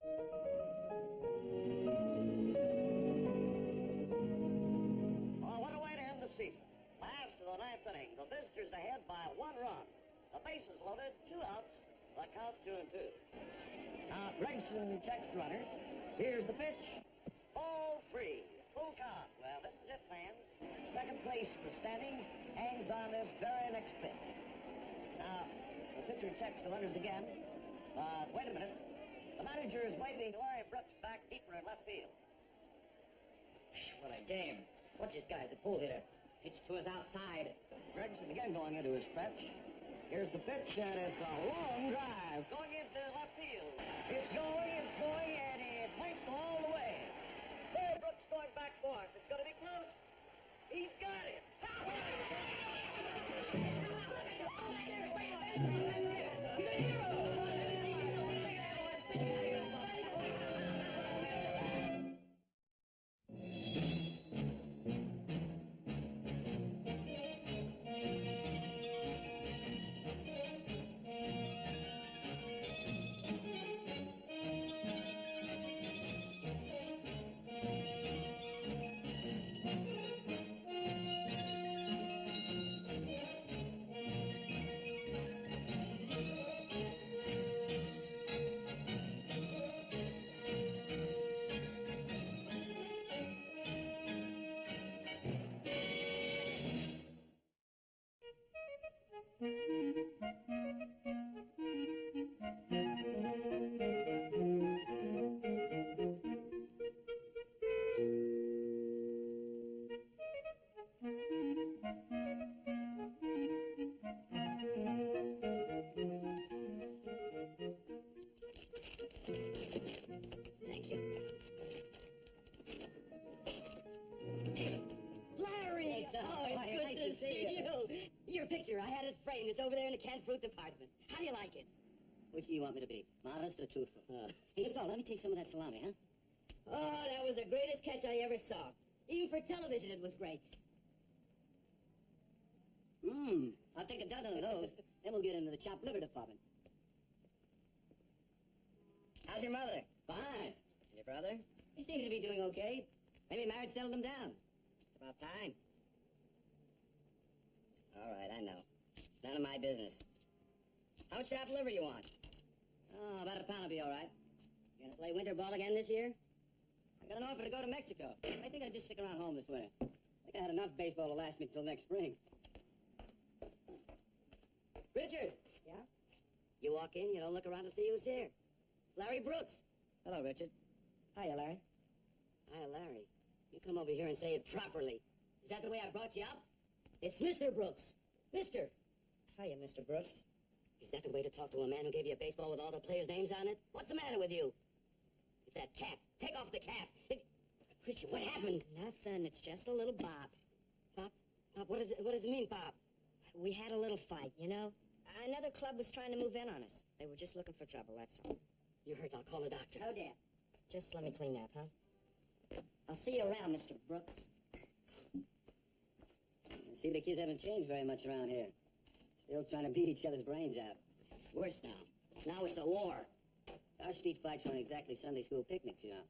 Oh, what a way to end the season. Last of the ninth inning. The visitors ahead by 1 run. The bases loaded, 2 outs. The count 2-2. Now, Gregson checks runner. Here's the pitch. Ball 3. Full count. Well, this is it, fans. Second place in the standings hangs on this very next pitch. Now, the pitcher checks the runners again. But wait a minute. The manager is waving Larry Brooks back deeper in left field. What a game. Watch this guy's a pull hitter. Hits to his outside. Gregson again going into his stretch. Here's the pitch, and it's a long drive. Going into left field. It's going, and it might go all the way. Larry Brooks going back for it. It's going to be close. He's got it. He's a hero. Thank you. Larry! Oh, it's good to see you. Your picture, I had it framed. It's over there in the canned fruit department. How do you like it? Which do you want me to be, modest or truthful? Hey, Saul, let me take some of that salami, huh? Oh, that was the greatest catch I ever saw. Even for television, it was great. I'll take a dozen of those. Then we'll get into the chopped liver department. How's your mother? Fine. And your brother? He seems to be doing okay. Maybe marriage settled him down. It's about time. All right, I know. None of my business. How much chopped liver you want? Oh, about a pound will be all right. You gonna play winter ball again this year? I got an offer to go to Mexico. I think I'll just stick around home this winter. I think I had enough baseball to last me till next spring. Richard! Yeah? You walk in, you don't look around to see who's here. Larry Brooks. Hello, Richard. Hiya, Larry. Hiya, Larry. You come over here and say it properly. Is that the way I brought you up? It's Mr. Brooks. Mister. Hiya, Mr. Brooks. Is that the way to talk to a man who gave you a baseball with all the players' names on it? What's the matter with you? It's that cap. Take off the cap. Richard, what happened? Nothing. It's just a little bop. Pop? Pop, what does it mean, Pop? We had a little fight, you know? Another club was trying to move in on us. They were just looking for trouble, that's all. You heard. I'll call a doctor. Oh, dear. Just let me clean up, huh? I'll see you around, Mr. Brooks. See, the kids haven't changed very much around here. Still trying to beat each other's brains out. It's worse now. Now it's a war. Our street fights weren't exactly Sunday school picnics, you know.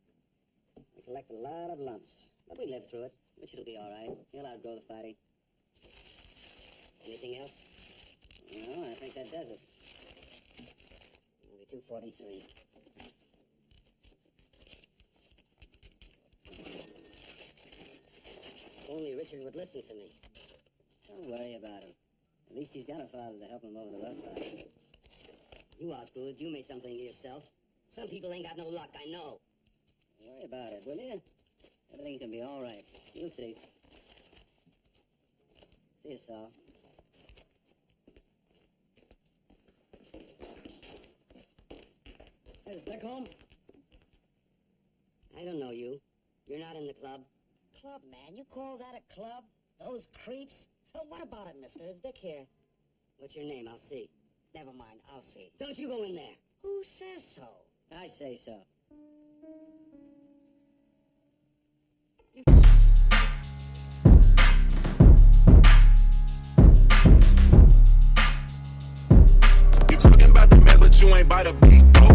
We collect a lot of lumps. But we live through it. Richard'll be all right. He'll outgrow the fighting. Anything else? No, I think that does it. Only 2:43. If only Richard would listen to me. Don't worry about him. At least he's got a father to help him over the rough spot. You outgrew it. You made something of yourself. Some people ain't got no luck, I know. Don't worry about it, will you? Everything's gonna be all right. You'll see. See you, Saul. Hey, is Nick home? I don't know you. You're not in the club. Club, man? You call that a club? Those creeps? Oh, what about it, mister? Is Dick here? What's your name? I'll see. Never mind. I'll see. Don't you go in there. Who says so? I say so. You talking about the mess, but you ain't by the beat, though.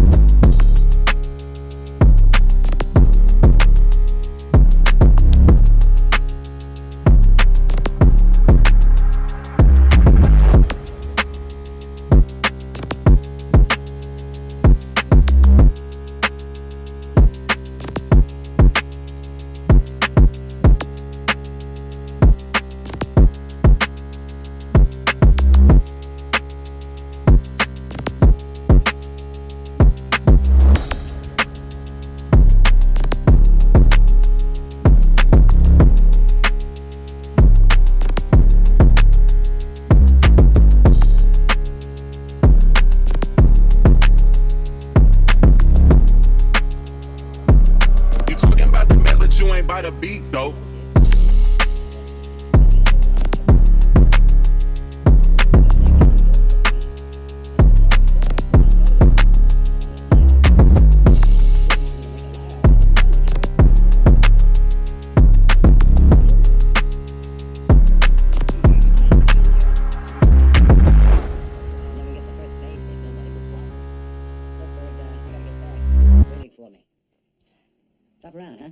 Drop around, huh?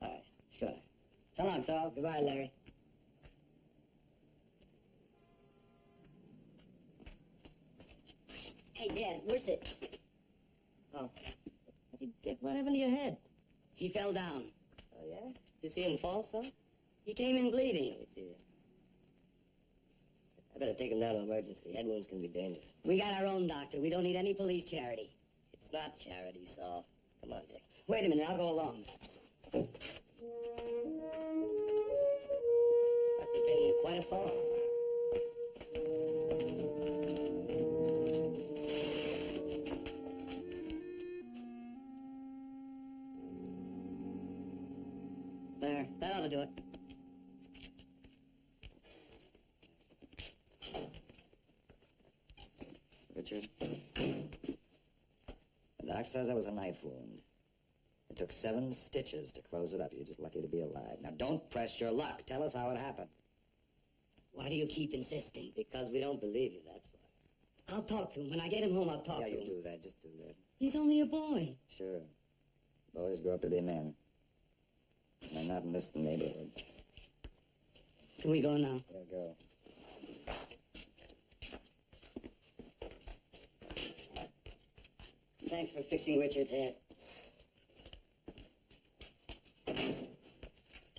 All right, sure. So long, Saul. Goodbye, Larry. Hey, Dad, where's it? Oh. Hey, Dick, what happened to your head? He fell down. Oh, yeah? Did you see him fall, son? He came in bleeding. Let me see it. I better take him down to emergency. Head wounds can be dangerous. We got our own doctor. We don't need any police charity. It's not charity, Saul. Come on, Dick. Wait a minute, I'll go along. Must have been quite a fall. There, that ought to do it. Richard, the doc says it was a knife wound. It took 7 stitches to close it up. You're just lucky to be alive. Now, don't press your luck. Tell us how it happened. Why do you keep insisting? Because we don't believe you, that's why. I'll talk to him. When I get him home, I'll talk to him. Yeah, you do that. Just do that. He's only a boy. Sure. Boys grow up to be men. They're not in this neighborhood. Can we go now? Yeah, go. Thanks for fixing Richard's head.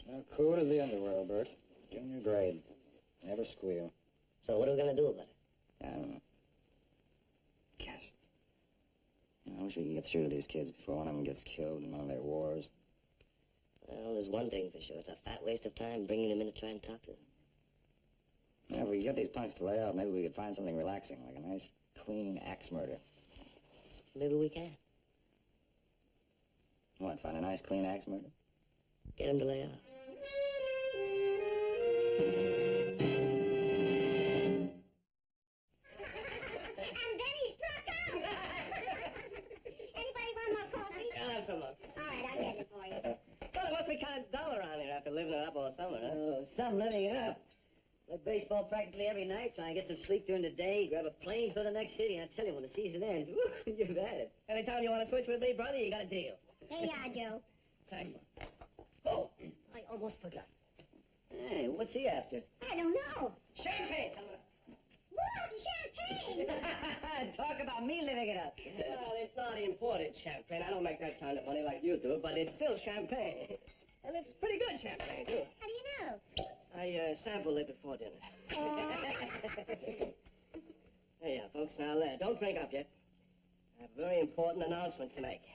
Now, cool to the underworld, Bert. Junior grade. Never squeal. So what are we going to do about it? I don't know. Gosh. I wish we could get through to these kids before one of them gets killed in one of their wars. Well, there's one thing for sure. It's a fat waste of time bringing them in to try and talk to them. Yeah, if we could get these punks to lay out, maybe we could find something relaxing, like a nice, clean axe murder. Maybe we can. What, find a nice, clean axe murder? Get them to lay out. And then he struck up. Anybody want more coffee? I'll have some more. All right, I'll get it for you. Well, it must be kind of dull around here after living it up all summer, huh? Oh, some living it up. Play baseball practically every night, try and get some sleep during the day, grab a plane for the next city. I tell you, when the season ends, woo, you've had it. Anytime you want to switch with me, brother, you got a deal. Here you are, Joe. Thanks, man. Oh, I almost forgot. Hey, what's he after? I don't know. Champagne! What? Champagne? Talk about me living it up. Well, it's not imported champagne. I don't make that kind of money like you do, but it's still champagne. And it's pretty good champagne, too. How do you know? I sampled it before dinner. Hey, folks, now, don't drink up yet. I have a very important announcement to make.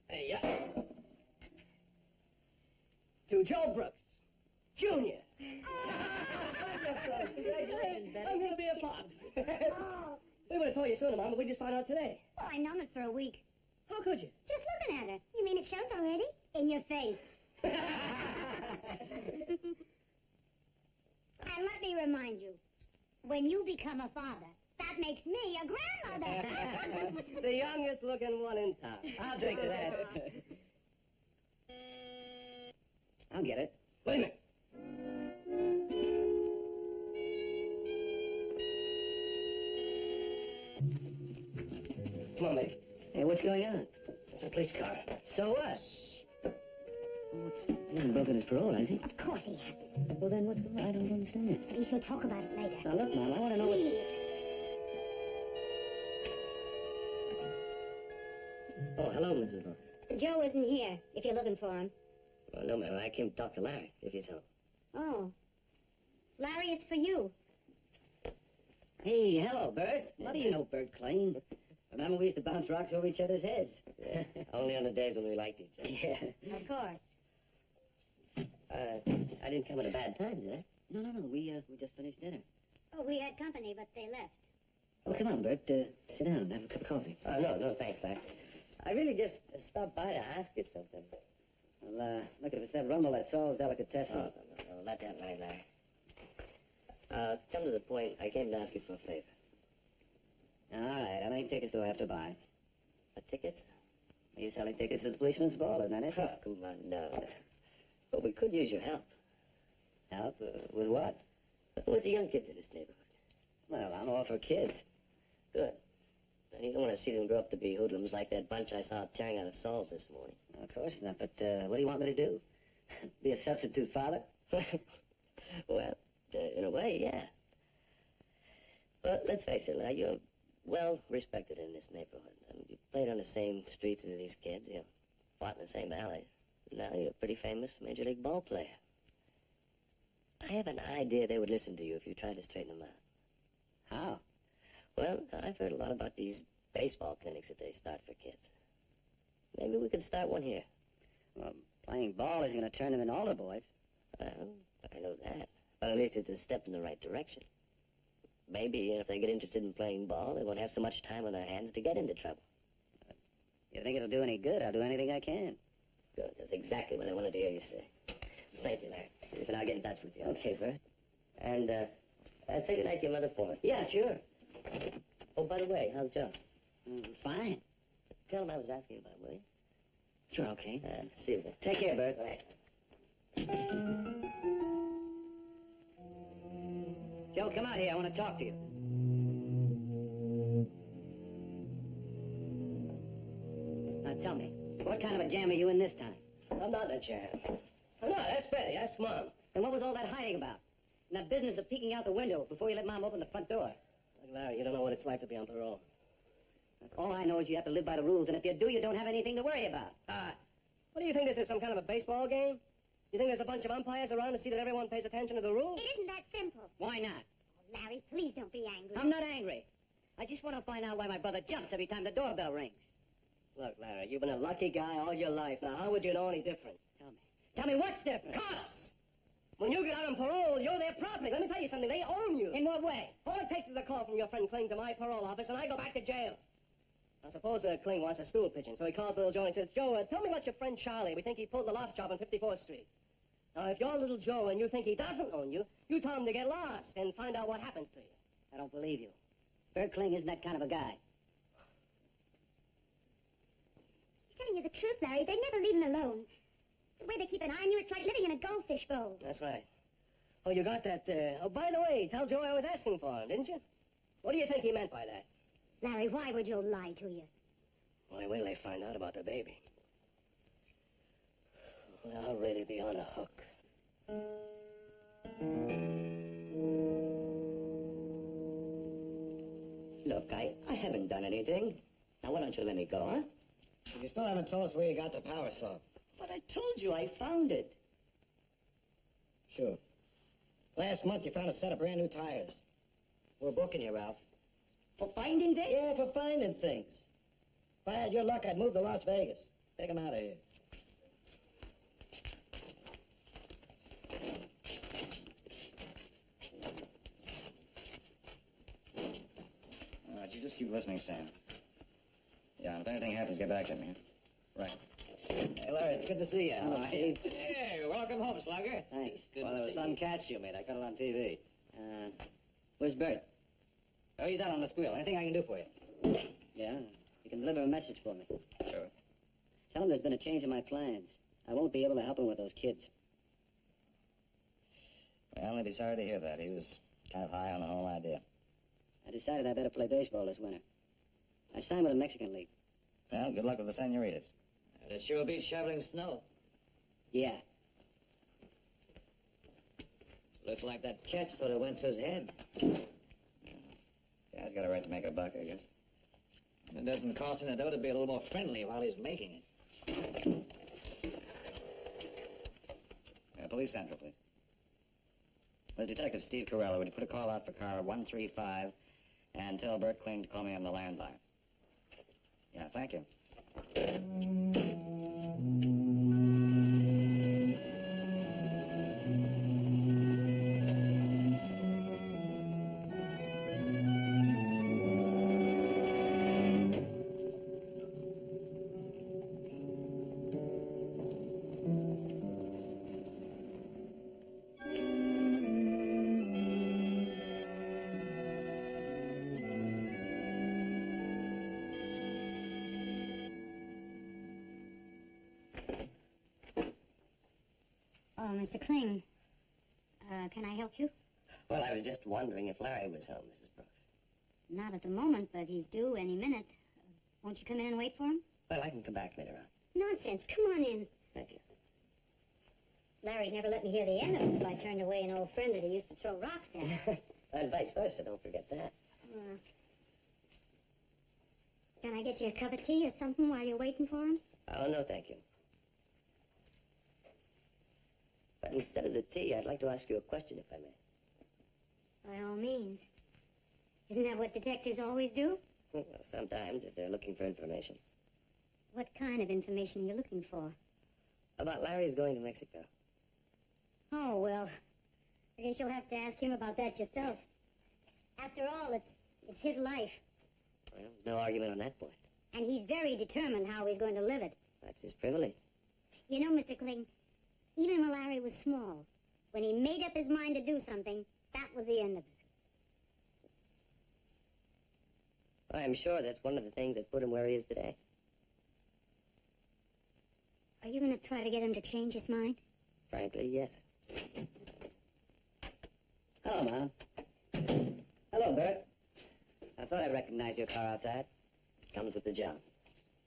Hey, to Joe Brooks, Jr. Congratulations, Betty. I'm going to be a pop. Oh. We would have told you sooner, Mom, but we just found out today. Well, I've known it for a week. How could you? Just looking at her. You mean it shows already? In your face. And let me remind you, when you become a father, that makes me a grandmother. The youngest looking one in town. I'll drink to that. I'll get it. Wait a minute. Come on, baby. Hey, what's going on? It's a police car. So what? He hasn't broken his parole, has he? Of course he hasn't. Well, then what's going on? I don't understand. Please, we'll talk about it later. Now, look, Mom, I want to know what... Please. Oh, hello, Mrs. Brooks. Joe isn't here, if you're looking for him. Well, no, ma'am. I came to talk to Larry, if he's home. Oh. Larry, it's for you. Hey, hello, Bert. What do you know, Bert Klein? Remember we used to bounce rocks over each other's heads? Yeah, only on the days when we liked each other. Yeah. Of course. I didn't come at a bad time, did I? No. We just finished dinner. Oh, we had company, but they left. Oh, come on, Bert. Sit down and have a cup of coffee. No, thanks, Larry. I really just stopped by to ask you something. Well, look, if it's that rumble, that's all delicatessen. No, let that lie, Larry. To come to the point, I came to ask you for a favor. All right, how many tickets do I have to buy? Tickets? You're selling tickets to the policeman's ball, isn't that it? Oh, come on, no. But we could use your help. Help? With what? With the young kids in this neighborhood. Well, I'm all for kids. Good. And you don't want to see them grow up to be hoodlums like that bunch I saw tearing out of Saul's this morning. Of course not, but what do you want me to do? Be a substitute father? Well, in a way, yeah. But let's face it, now, you're well respected in this neighborhood. I mean, you played on the same streets as these kids. You fought in the same alleys. Now you're a pretty famous Major League ball player. I have an idea they would listen to you if you tried to straighten them out. How? Well, I've heard a lot about these baseball clinics that they start for kids. Maybe we could start one here. Well, playing ball isn't going to turn them into older boys. Well, I know that. But at least it's a step in the right direction. Maybe if they get interested in playing ball, they won't have so much time on their hands to get into trouble. You think it'll do any good? I'll do anything I can. Good. That's exactly what I wanted to hear you say. Thank you, Larry. Listen, I'll get in touch with you. Okay, Bert. And, say goodnight to your mother for me. Yeah, sure. Oh, by the way, how's Joe? Fine. Tell him I was asking about, will you? Sure, okay. See you, Bert. Take care, Bert. All right. Joe, come out here. I want to talk to you. Now, tell me, what kind of a jam are you in this time? I'm not in a jam. Oh, no, that's Betty. That's Mom. And what was all that hiding about? And that business of peeking out the window before you let Mom open the front door? Look, Larry, you don't know what it's like to be on parole. All I know is you have to live by the rules, and if you do, you don't have anything to worry about. What do you think this is, some kind of a baseball game? You think there's a bunch of umpires around to see that everyone pays attention to the rules? It isn't that simple. Why not? Oh, Larry, please don't be angry. I'm not angry. I just want to find out why my brother jumps every time the doorbell rings. Look, Larry, you've been a lucky guy all your life. Now, how would you know any different? Tell me. Tell me what's different? Cops! When you get out on parole, you're their property. Let me tell you something. They own you. In what way? All it takes is a call from your friend Kling to my parole office, and I go back to jail. Now, suppose Kling wants a stool pigeon, so he calls little Joe and says, Joe, tell me about your friend Charlie. We think he pulled the loft job on 54th Street. Now, if you're little Joe and you think he doesn't own you, you tell him to get lost and find out what happens to you. I don't believe you. Bert Kling isn't that kind of a guy. He's telling you the truth, Larry. They never leave him alone. The way they keep an eye on you, it's like living in a goldfish bowl. That's right. Oh, you got that, Oh, by the way, tell Joe I was asking for him, didn't you? What do you think he meant by that? Larry, why would Joe lie to you? Why, wait till they find out about the baby. Well, I'll really be on a hook. Look, I haven't done anything. Now, why don't you let me go, huh? You still haven't told us where you got the power saw. But I told you I found it. Sure. Last month you found a set of brand new tires. We're booking you, Ralph. For finding things? Yeah, for finding things. If I had your luck, I'd move to Las Vegas. Take them out of here. All right, you just keep listening, Sam. Yeah, and if anything happens, get back at me. Right. Hey, Larry, it's good to see you. Hello, Steve. Hey, welcome home, Slugger. Thanks. Good Well, there was some catch you made. I got it on TV. Where's Bert? Oh, he's out on the squeal. Anything I can do for you? Yeah, you can deliver a message for me. Sure. Tell him there's been a change in my plans. I won't be able to help him with those kids. Well, I'd be sorry to hear that. He was kind of high on the whole idea. I decided I better play baseball this winter. I signed with the Mexican League. Well, good luck with the senoritas. It sure beats shoveling snow. Yeah. Looks like that catch sort of went to his head. Guy's got a right to make a buck, I guess. It doesn't cost him the dough to be a little more friendly while he's making it. Police Central, please. This is Detective Steve Carella. Would you put a call out for car 135 and tell Bert Kling to call me on the landline? Yeah, thank you. Oh, Mr. Kling. Can I help you? Well, I was just wondering if Larry was home, Mrs. Brooks. Not at the moment, but he's due any minute. Won't you come in and wait for him? Well, I can come back later on. Nonsense. Come on in. Thank you. Larry never let me hear the end of it, so I turned away an old friend that he used to throw rocks at. And vice versa, don't forget that. Can I get you a cup of tea or something while you're waiting for him? Oh, no, thank you. But instead of the tea, I'd like to ask you a question, if I may. By all means. Isn't that what detectives always do? Well, sometimes, if they're looking for information. What kind of information are you looking for? About Larry's going to Mexico. Oh, well, I guess you'll have to ask him about that yourself. After all, it's his life. Well, there's no argument on that point. And he's very determined how he's going to live it. That's his privilege. You know, Mr. Kling, even when Larry was small, when he made up his mind to do something, that was the end of it. I'm sure that's one of the things that put him where he is today. Are you going to try to get him to change his mind? Frankly, yes. Hello, Mom. Hello, Bert. I thought I recognized your car outside. Comes with the job.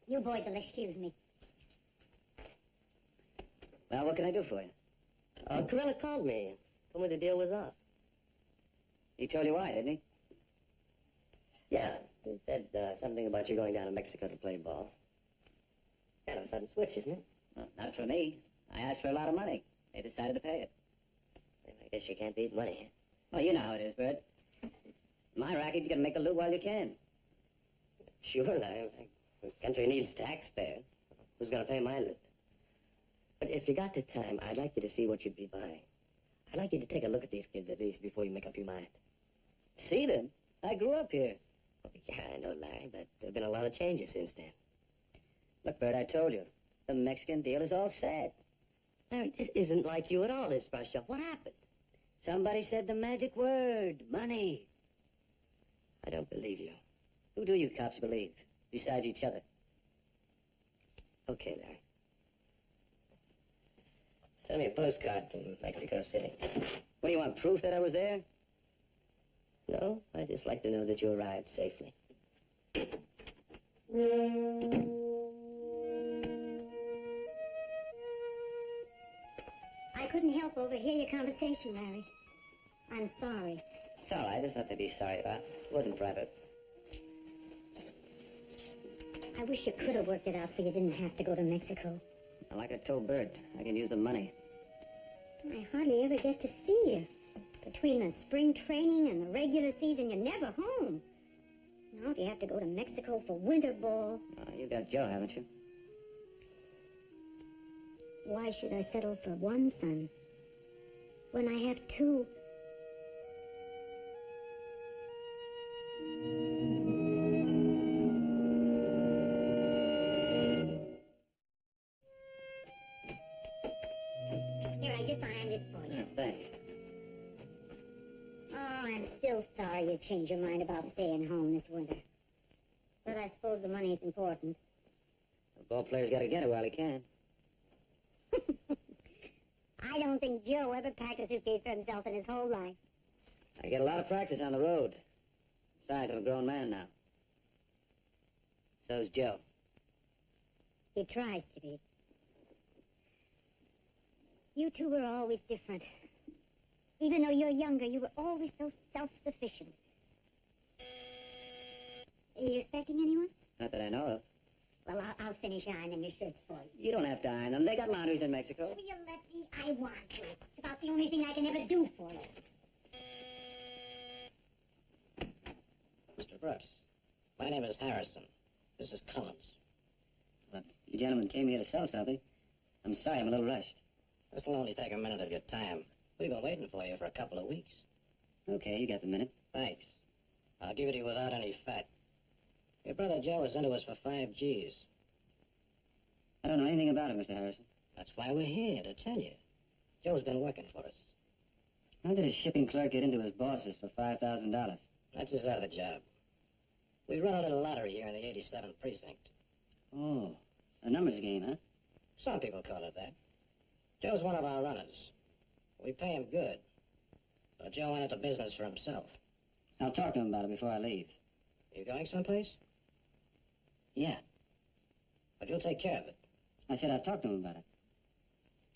You boys will excuse me. Well, what can I do for you? Corella called me. Told me the deal was off. He told you why, didn't he? Yeah. He said something about you going down to Mexico to play ball. Kind of a sudden switch, isn't it? Well, not for me. I asked for a lot of money. They decided to pay it. Well, I guess you can't beat money. Well, you know how it is, Bert. My racket, you can make a loot while you can. Sure, Larry. The country needs taxpayers. Who's going to pay my loot? But if you got the time, I'd like you to see what you'd be buying. I'd like you to take a look at these kids at least before you make up your mind. See them? I grew up here. Oh, yeah, I know, Larry, but there have been a lot of changes since then. Look, Bert, I told you. The Mexican deal is all set. Larry, this isn't like you at all, this brush up. What happened? Somebody said the magic word, money. I don't believe you. Who do you cops believe, besides each other? Okay, Larry. Send me a postcard from Mexico City. What, do you want proof that I was there? No, I'd just like to know that you arrived safely. I couldn't help overhear your conversation, Larry. I'm sorry. It's all right. There's nothing to be sorry about. It wasn't private. I wish you could have worked it out so you didn't have to go to Mexico. And like I told Bert, I can use the money. I hardly ever get to see you. Between the spring training and the regular season, you're never home. Now, if you have to go to Mexico for winter ball... You got Joe, haven't you? Why should I settle for one son when I have two? Here, I just ironed this for you. Thanks. Oh, I'm still sorry you changed your mind about staying home this winter. But I suppose the money's important. The ball player's got to get it while he can. I don't think Joe ever packed a suitcase for himself in his whole life. I get a lot of practice on the road. Besides, I'm a grown man now. So's Joe. He tries to be. You two were always different. Even though you're younger, you were always so self-sufficient. Are you expecting anyone? Not that I know of. Well, I'll finish ironing your shirts for you. You don't have to iron them. They got laundries in Mexico. Will you let me? I want to. It's about the only thing I can ever do for you. Mr. Brooks, my name is Harrison. This is Collins. Look, you gentlemen came here to sell something. I'm sorry, I'm a little rushed. This will only take a minute of your time. We've been waiting for you for a couple of weeks. Okay, you got the minute. Thanks. I'll give it to you without any fat. Your brother Joe is into us for 5 G's. I don't know anything about it, Mr. Harrison. That's why we're here, to tell you. Joe's been working for us. How did a shipping clerk get into his bosses for $5,000? That's his other job. We run a little lottery here in the 87th Precinct. Oh, a numbers game, huh? Some people call it that. Joe's one of our runners. We pay him good. But Joe went into business for himself. I'll talk to him about it before I leave. You going someplace? Yeah. But you'll take care of it. I said I'd talk to him about it.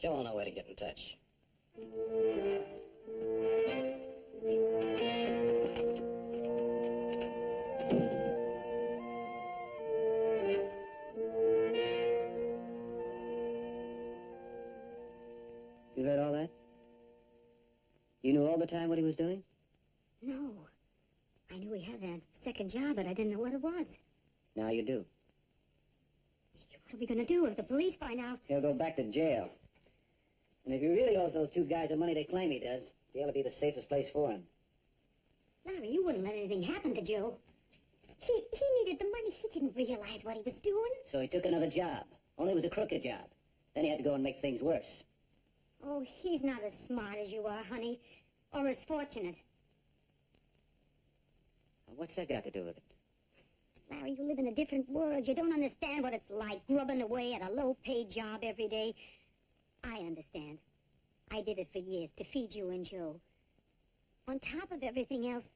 Joe will know where to get in touch. You heard all that? You knew all the time what he was doing? No. I knew he had that second job, but I didn't know what it was. Now you do. What are we going to do if the police find out? He'll go back to jail. And if he really owes those two guys the money they claim he does, jail will be the safest place for him. Larry, you wouldn't let anything happen to Joe. He needed the money. He didn't realize what he was doing. So he took another job. Only it was a crooked job. Then he had to go and make things worse. Oh, he's not as smart as you are, honey, or as fortunate. What's that got to do with it? Larry, you live in a different world. You don't understand what it's like grubbing away at a low-paid job every day. I understand. I did it for years to feed you and Joe. On top of everything else,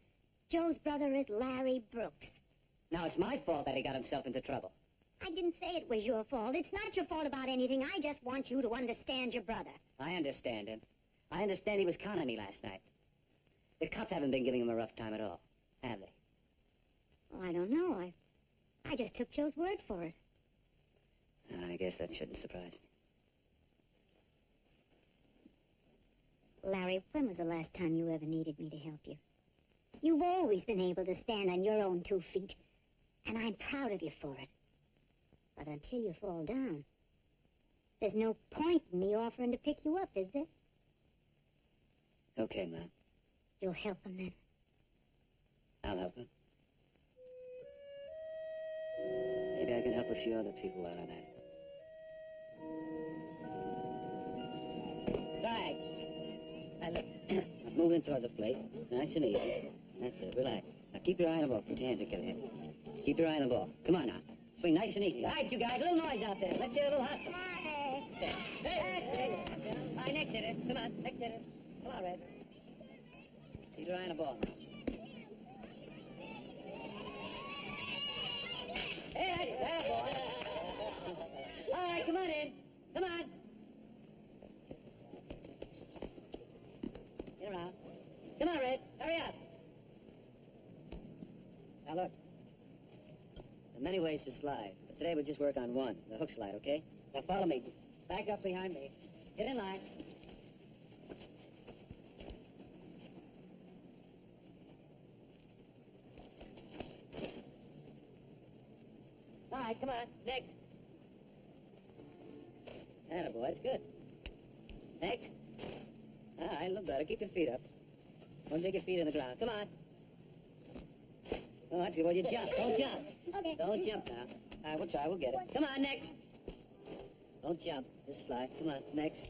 Joe's brother is Larry Brooks. Now it's my fault that he got himself into trouble. I didn't say it was your fault. It's not your fault about anything. I just want you to understand your brother. I understand him. I understand he was conning me last night. The cops haven't been giving him a rough time at all, have they? Oh, I don't know. I just took Joe's word for it. I guess that shouldn't surprise me. Larry, when was the last time you ever needed me to help you? You've always been able to stand on your own 2 feet, and I'm proud of you for it. But until you fall down, there's no point in me offering to pick you up, is there? Okay, Ma. You'll help him then? I'll help him. Maybe I can help a few other people out of that. Right. Now look, move in towards the plate. Nice and easy. That's it, relax. Now keep your eye on the ball. Put your hands together here. Keep your eye on the ball. Come on now. Swing nice and easy. All right, you guys, a little noise out there. Let's get a little hustle. There. That's it. All right, next hitter. Come on, next hitter. Come on, Red. Keep your eye on the ball. Hey, that boy. All right, come on in. Come on. Get around. Come on, Red. Hurry up. Now, look. There are many ways to slide, but today we'll just work on one, the hook slide, okay? Now, follow me. Back up behind me. Get in line. All right, come on. Next. Attaboy, it's good. Next. All right, look better. Keep your feet up. Don't dig your feet in the ground. Come on. Oh, that's good. Well, you jump. Don't jump. Okay. Don't jump now. All right, we'll try. We'll get it. Come on, next. Don't jump. Just slide. Come on, next.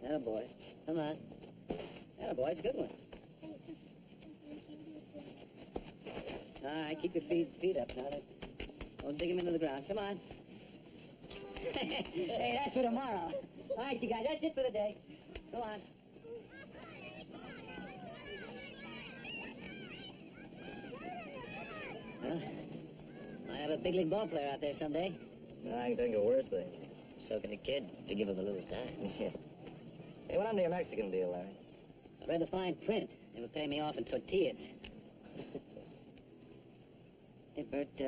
Attaboy. Come on. Attaboy, it's a good one. All right, keep your feet up now. Don't dig them into the ground. Come on. Hey, that's for tomorrow. All right, you guys, that's it for the day. Go on. Well, I have a big league ball player out there someday. I can think of worse things. So can a kid to give him a little time. Yeah. Hey, what happened to your Mexican deal, Larry? I read the fine print. They would pay me off in tortillas. Hey, Bert,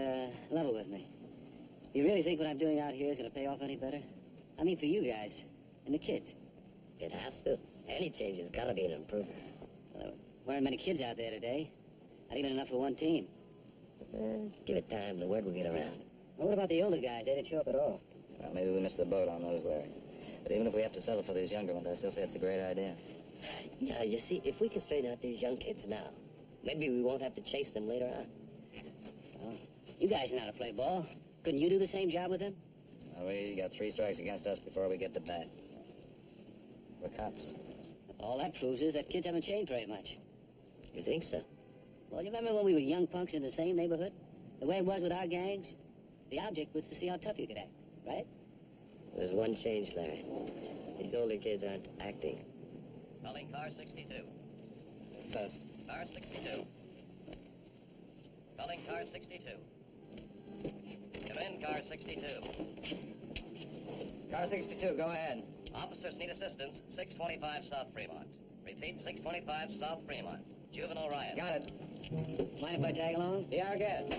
level with me. You really think what I'm doing out here is going to pay off any better? I mean, for you guys and the kids. It has to. Any change has got to be an improvement. Well, there weren't many kids out there today. Not even enough for one team. Give it time. The word will get around. Well, what about the older guys? They didn't show up at all. Well, maybe we missed the boat on those, Larry. But even if we have to settle for these younger ones, I still say it's a great idea. Yeah, you see, if we can straighten out these young kids now, maybe we won't have to chase them later on. Well, you guys know how to play ball. Couldn't you do the same job with them? Well, we got 3 strikes against us before we get to bat. We're cops. All that proves is that kids haven't changed very much. You think so? Well, you remember when we were young punks in the same neighborhood? The way it was with our gangs? The object was to see how tough you could act, right? There's one change, Larry. These older kids aren't acting. Calling car 62. It's us. Car 62. Calling car 62. Come in, car 62. Car 62, go ahead. Officers need assistance, 625 South Fremont. Repeat, 625 South Fremont. Juvenile riot. Got it. Mind if I tag along? Be our guest.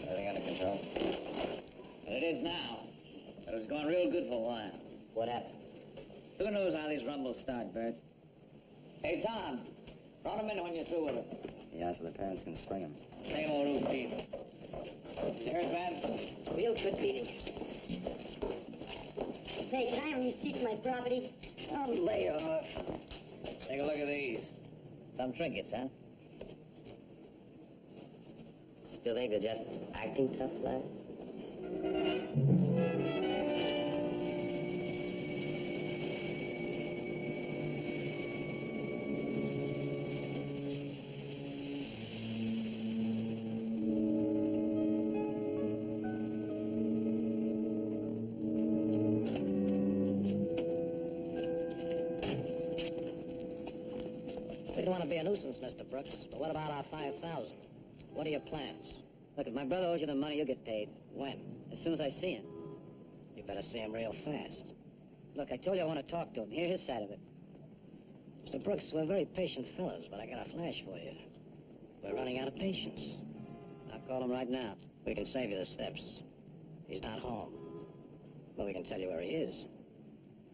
Everything under control? It is now. But it was going real good for a while. What happened? Who knows how these rumbles start, Bert? Hey, Tom. Run him in when you're through with it. Yeah, so the parents can swing him. Same old routine. Here's Van. Real good beating. Hey, can I have a receipt for my property? I'll lay off. Take a look at these. Some trinkets, huh? Still think they're just acting tough, Larry? We don't want to be a nuisance, Mr. Brooks, but what about our 5,000? What are your plans? Look, if my brother owes you the money, you'll get paid. When? As soon as I see him. You better see him real fast. Look, I told you I want to talk to him. Hear his side of it. Mr. Brooks, we're very patient fellows, but I got a flash for you. We're running out of patience. I'll call him right now. We can save you the steps. He's not home. But we can tell you where he is.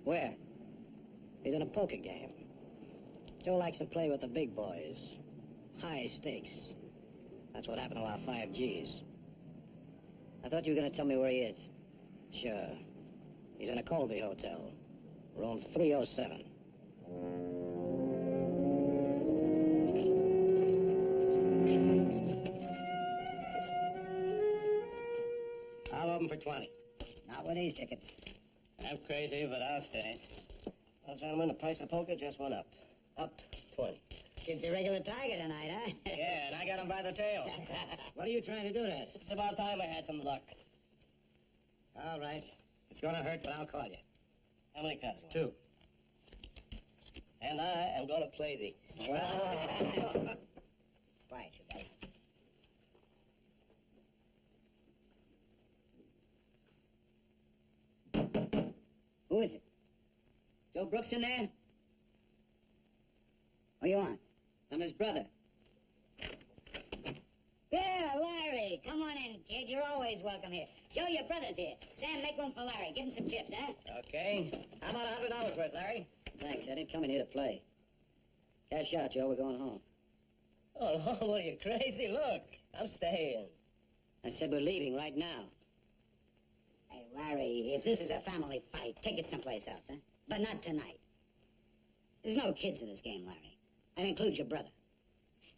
Where? He's in a poker game. Joe likes to play with the big boys. High stakes. That's what happened to our 5Gs. I thought you were going to tell me where he is. Sure. He's in a Colby hotel. Room 307. I'll open for 20. Not with these tickets. I'm crazy, but I'll stay. Well, gentlemen, the price of poker just went up. Up 20. Kid's a regular tiger tonight, huh? Yeah, and I got him by the tail. What are you trying to do this? It's about time I had some luck. All right. It's gonna hurt, but I'll call you. How many cards do you want? 2. And I am going to play these. Quiet, you guys. Who is it? Joe Brooks in there? What do you want? I'm his brother. Yeah, Larry. Come on in, kid. You're always welcome here. Joe, your brother's here. Sam, make room for Larry. Give him some chips, huh? Okay. How about $100 worth, Larry? Thanks, I didn't come in here to play. Cash out, Joe. We're going home. Oh, no, what are you, crazy? Look, I'm staying. I said we're leaving right now. Hey, Larry, if this is a family fight, take it someplace else, huh? But not tonight. There's no kids in this game, Larry. That includes your brother.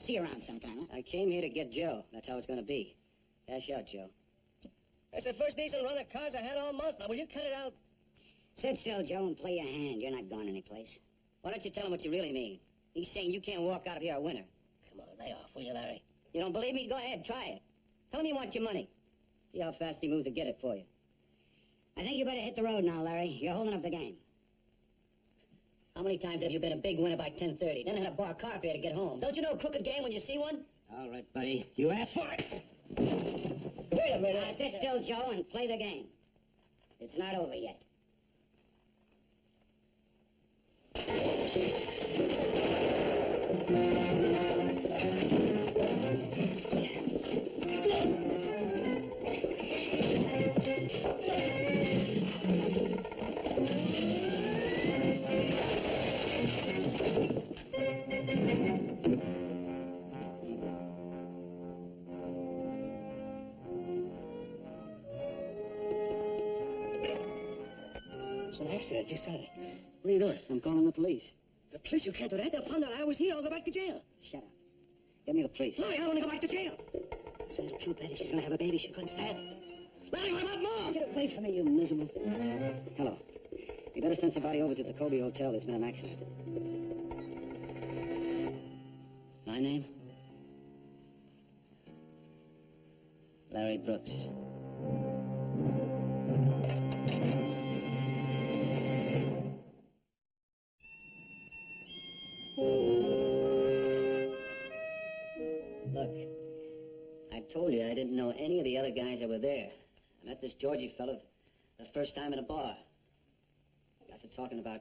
See you around sometime, huh? I came here to get Joe. That's how it's going to be. Cash out, Joe. That's the first decent run of cards I had all month. Now, will you cut it out? Sit still, Joe, and play your hand. You're not going anyplace. Why don't you tell him what you really mean? He's saying you can't walk out of here a winner. Come on, lay off, will you, Larry? You don't believe me? Go ahead, try it. Tell him you want your money. See how fast he moves to get it for you. I think you better hit the road now, Larry. You're holding up the game. How many times have you been a big winner by 10:30? Then had a bar car fare to get home. Don't you know a crooked game when you see one? All right, buddy. You asked for it. Wait a minute. Now, sit still, Joe, and play the game. It's not over yet. It's an accident, you said it. What are you doing? I'm calling the police. The police, you can't do that. They'll find out I was here. I'll go back to jail. Shut up. Get me the police. Larry, I want to go back to jail. As soon as Pew Betty, she's gonna have a baby, she couldn't stand it. Larry, what about Mom? Get away from me, you miserable. Hello. You better send somebody over to the Kobe Hotel. There's been an accident. My name? Larry Brooks. Look, I told you I didn't know any of the other guys that were there. I met this Georgie fellow the first time in a bar. Got to talking about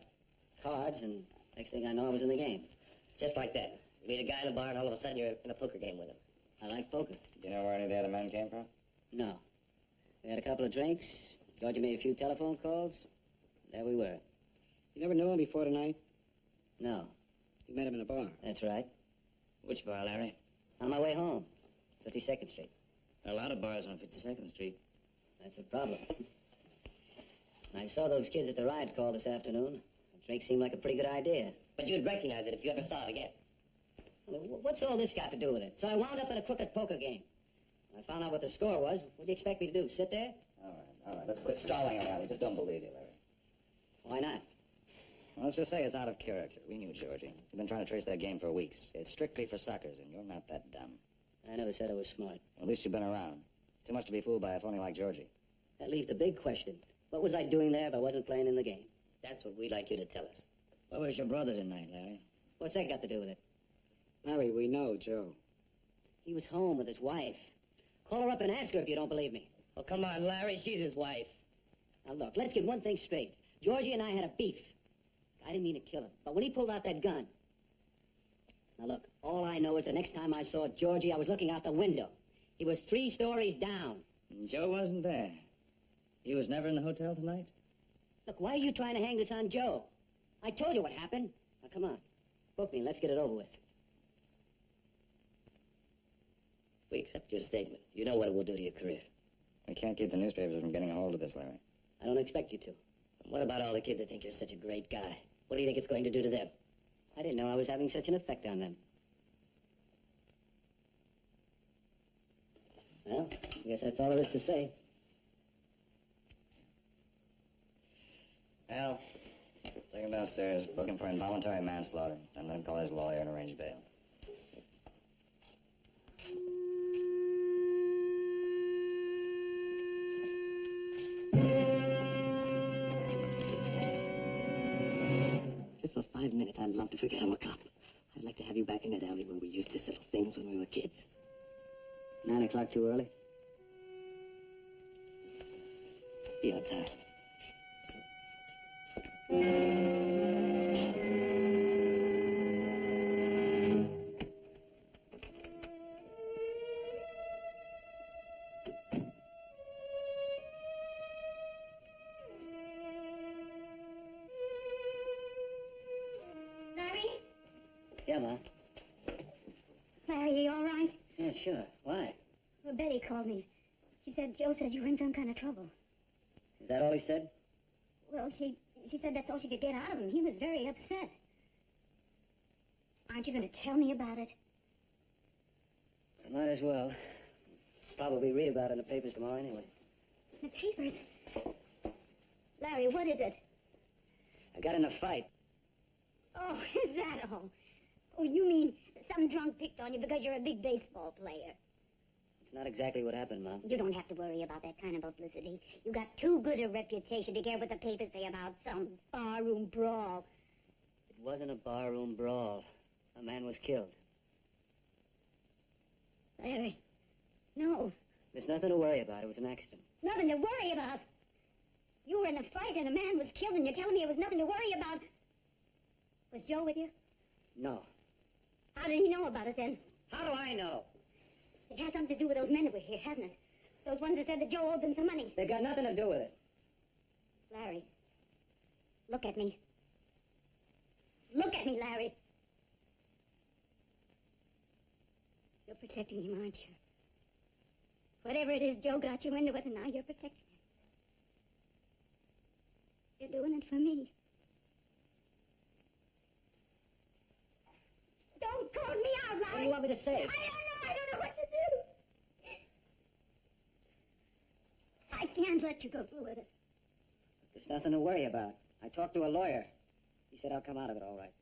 cards, and next thing I know, I was in the game. Just like that. You meet a guy in a bar, and all of a sudden you're in a poker game with him. I like poker. Do you know where any of the other men came from? No. We had a couple of drinks. Georgie made a few telephone calls. There we were. You never knew him before tonight? No. You met him in a bar. That's right. Which bar, Larry? On my way home. 52nd Street. There are a lot of bars on 52nd Street. That's the problem. I saw those kids at the riot call this afternoon. A drink seemed like a pretty good idea. But you'd recognize it if you ever saw it again. What's all this got to do with it? So I wound up in a crooked poker game. When I found out what the score was, what do you expect me to do, sit there? All right. Let's quit stalling around. We just don't believe you, Larry. Why not? Well, let's just say it's out of character. We knew Georgie. We've been trying to trace that game for weeks. It's strictly for suckers, and you're not that dumb. I never said I was smart. At least you've been around. Too much to be fooled by a phony like Georgie. That leaves the big question. What was I doing there if I wasn't playing in the game? That's what we'd like you to tell us. Where was your brother tonight, Larry? What's that got to do with it? Larry, we know Joe. He was home with his wife. Call her up and ask her if you don't believe me. Oh, come on, Larry. She's his wife. Now, look, let's get one thing straight. Georgie and I had a beef. I didn't mean to kill him, but when he pulled out that gun... Now, look, all I know is the next time I saw Georgie, I was looking out the window. He was 3 stories down. Joe wasn't there. He was never in the hotel tonight? Look, why are you trying to hang this on Joe? I told you what happened. Now, come on. Book me and let's get it over with. We accept your statement. You know what it will do to your career. We can't keep the newspapers from getting a hold of this, Larry. I don't expect you to. And what about all the kids that think you're such a great guy? What do you think it's going to do to them? I didn't know I was having such an effect on them. Well, I guess that's all there is to say. Al, take him downstairs, book him for involuntary manslaughter, and let him call his lawyer and arrange bail. Just for 5 minutes, I'd love to forget I'm a cop. I'd like to have you back in that alley where we used to settle things when we were kids. 9 o'clock too early? Be on time. Larry? Yeah, Ma. Larry, are you all right? Yeah, sure. Why? Well, Betty called me. She said Joe says you're in some kind of trouble. Is that all he said? Well, she said that's all she could get out of him. He was very upset. Aren't you going to tell me about it? I might as well. Probably read about it in the papers tomorrow anyway. The papers? Larry, what is it? I got in a fight. Oh, is that all? Oh, you mean some drunk picked on you because you're a big baseball player? It's not exactly what happened, Mom. You don't have to worry about that kind of publicity. You got too good a reputation to care what the papers say about some barroom brawl. It wasn't a barroom brawl. A man was killed. Larry, no. There's nothing to worry about. It was an accident. Nothing to worry about. You were in a fight and a man was killed and you're telling me it was nothing to worry about. Was Joe with you? No. How did he know about it then? How do I know? It has something to do with those men that were here, hasn't it? Those ones that said that Joe owed them some money. They've got nothing to do with it. Larry, look at me. Look at me, Larry. You're protecting him, aren't you? Whatever it is, Joe got you into it, and now you're protecting him. You're doing it for me. Don't close me out, Larry. What do you want me to say? I don't know what to do. can't let you go through with it. There's nothing to worry about. I talked to a lawyer. He said I'll come out of it all right.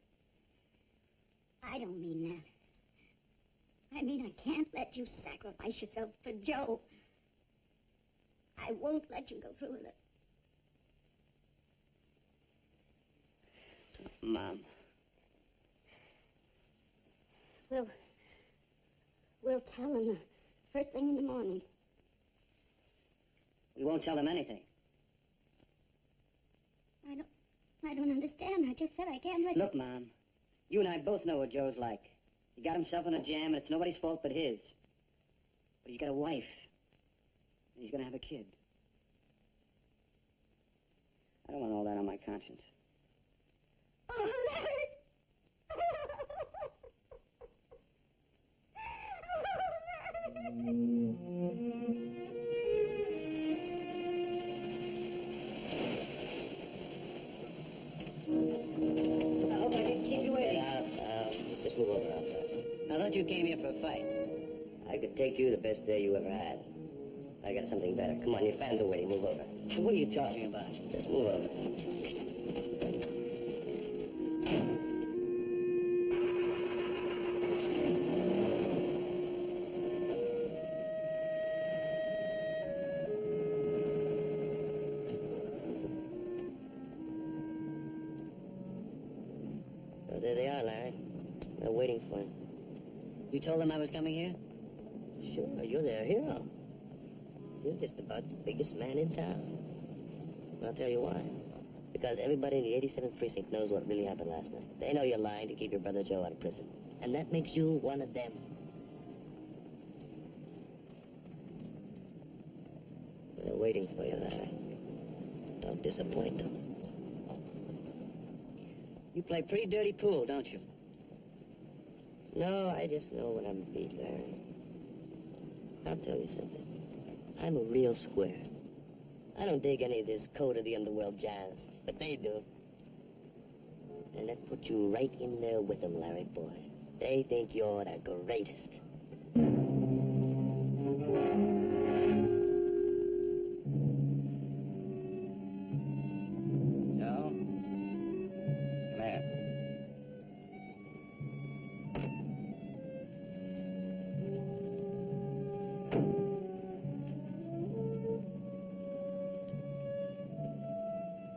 I don't mean that. I mean I can't let you sacrifice yourself for Joe. I won't let you go through with it. Mom. We'll tell him the first thing in the morning. We won't tell him anything. I don't understand. I just said I can't let Look, Mom, you and I both know what Joe's like. He got himself in a jam, and it's nobody's fault but his. But he's got a wife, and he's going to have a kid. I don't want all that on my conscience. Oh, Larry! I hope I didn't keep you waiting. Just move over outside. I thought you came here for a fight. I could take you the best day you ever had. I got something better. Come on, your fans are waiting. Move over. What are you talking about? Just move over. So there they are, Larry. They're waiting for him. You told them I was coming here? Sure, you're their hero. You're just about the biggest man in town. I'll tell you why. Because everybody in the 87th Precinct knows what really happened last night. They know you're lying to keep your brother Joe out of prison. And that makes you one of them. They're waiting for you, Larry. Don't disappoint them. You play pretty dirty pool, don't you? No, I just know when I'm beat, Larry. I'll tell you something. I'm a real square. I don't dig any of this code of the underworld jazz, but they do. And that puts you right in there with them, Larry boy. They think you're the greatest. Joe? Come here.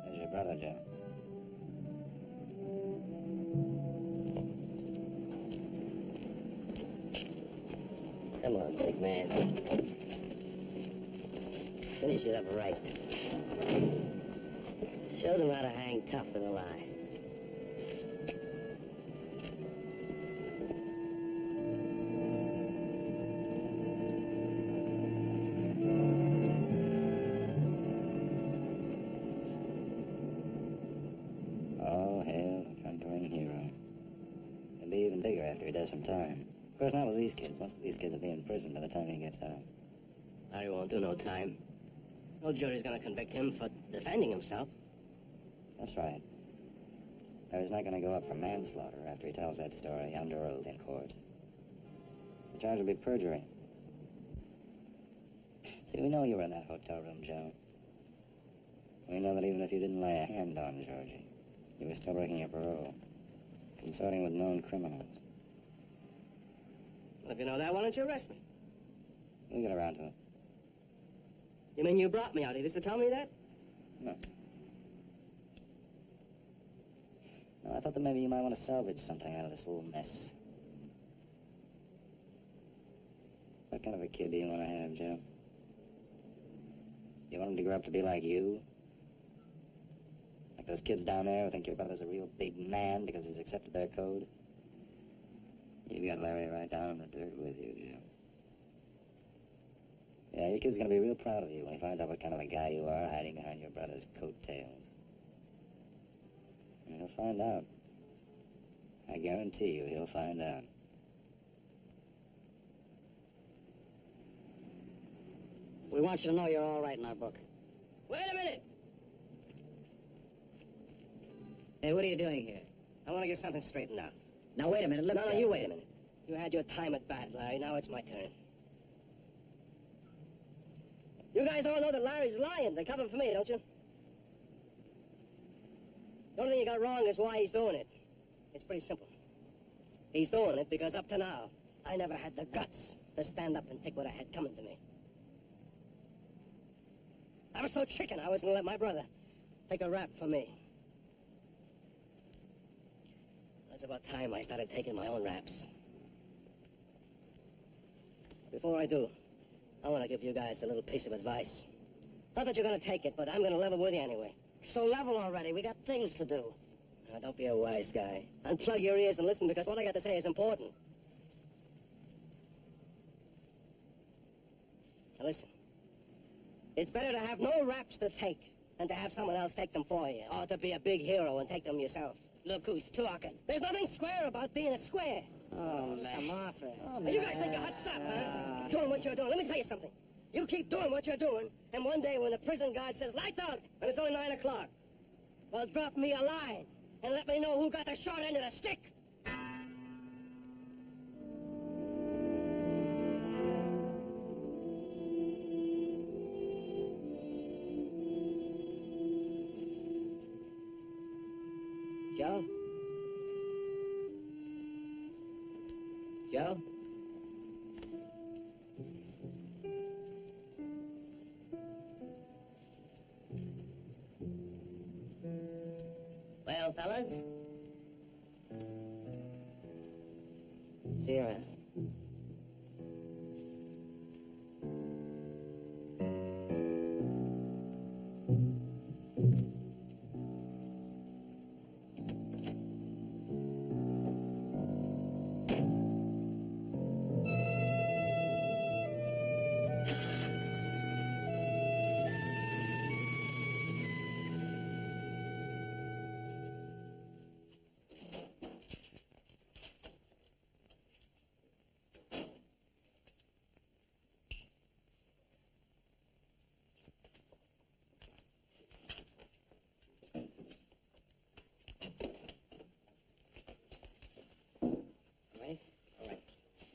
There's your brother, Joe. Come on, big man. Finish it up right. Show them how to hang tough with a lie. Oh, hail the conquering hero. He'll be even bigger after he does some time. Of course, not with these kids. Most of these kids will be in prison by the time he gets out. Larry won't do no time. No jury's gonna convict him for defending himself. That's right. Larry's not going to go up for manslaughter after he tells that story under oath in court. The charge will be perjury. See, we know you were in that hotel room, Joe. We know that even if you didn't lay a hand on Georgie, you were still breaking your parole, consorting with known criminals. Well, if you know that, why don't you arrest me? We'll get around to it. You mean you brought me out here just to tell me that? No. No, I thought that maybe you might want to salvage something out of this little mess. What kind of a kid do you want to have, Joe? You want him to grow up to be like you? Like those kids down there who think your brother's a real big man because he's accepted their code? You've got Larry right down in the dirt with you, Joe. Yeah, your kid's gonna be real proud of you when he finds out what kind of a guy you are hiding behind your brother's coattails. And he'll find out. I guarantee you he'll find out. We want you to know you're all right in our book. Wait a minute! Hey, what are you doing here? I want to get something straightened out. Now, wait a minute. Look, No, you wait a minute. You had your time at bat, Larry. Now it's my turn. You guys all know that Larry's lying. They're coming for me, don't you? The only thing you got wrong is why he's doing it. It's pretty simple. He's doing it because up to now, I never had the guts to stand up and take what I had coming to me. I was so chicken I was going to let my brother take a rap for me. It's about time I started taking my own raps. Before I do, I want to give you guys a little piece of advice. Not that you're going to take it, but I'm going to level with you anyway. So level already. We got things to do. Now, don't be a wise guy. Unplug your ears and listen, because what I got to say is important. Now, listen. It's better to have no raps to take than to have someone else take them for you, or to be a big hero and take them yourself. Look who's talking. There's nothing square about being a square. Oh, man. Come off it. Oh, You guys think you're hot stuff, huh? Doing what you're doing. Let me tell you something. You keep doing what you're doing, and one day when the prison guard says, lights out, and it's only 9 o'clock, well, drop me a line and let me know who got the short end of the stick. Joe? Joe? Well, fellas? See you around.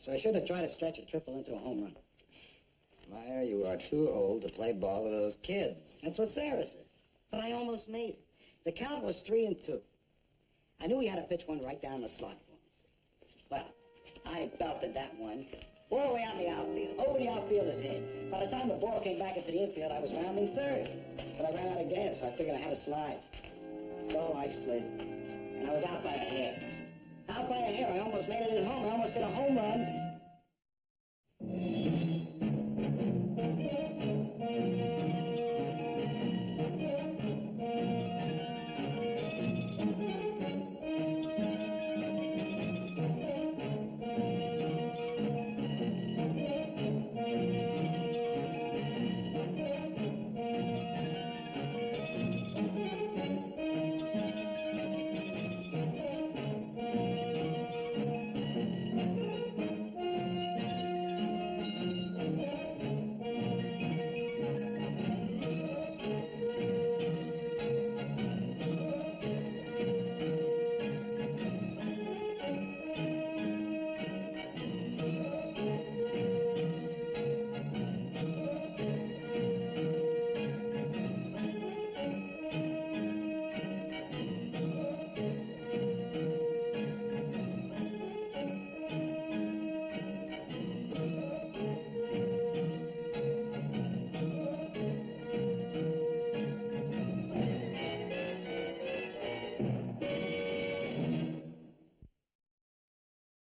So I should have tried to stretch a triple into a home run. Meyer, you are too old to play ball with those kids. That's what Sarah said. But I almost made it. The count was 3-2. I knew he had to pitch one right down the slot for me. Well, I belted that one all the way out in the outfield, over the outfielder's head. By the time the ball came back into the infield, I was rounding third. But I ran out of gas, so I figured I had to slide. So I slid, and I was out by a hair. Out by a hair. I almost made it at home. I almost hit a home run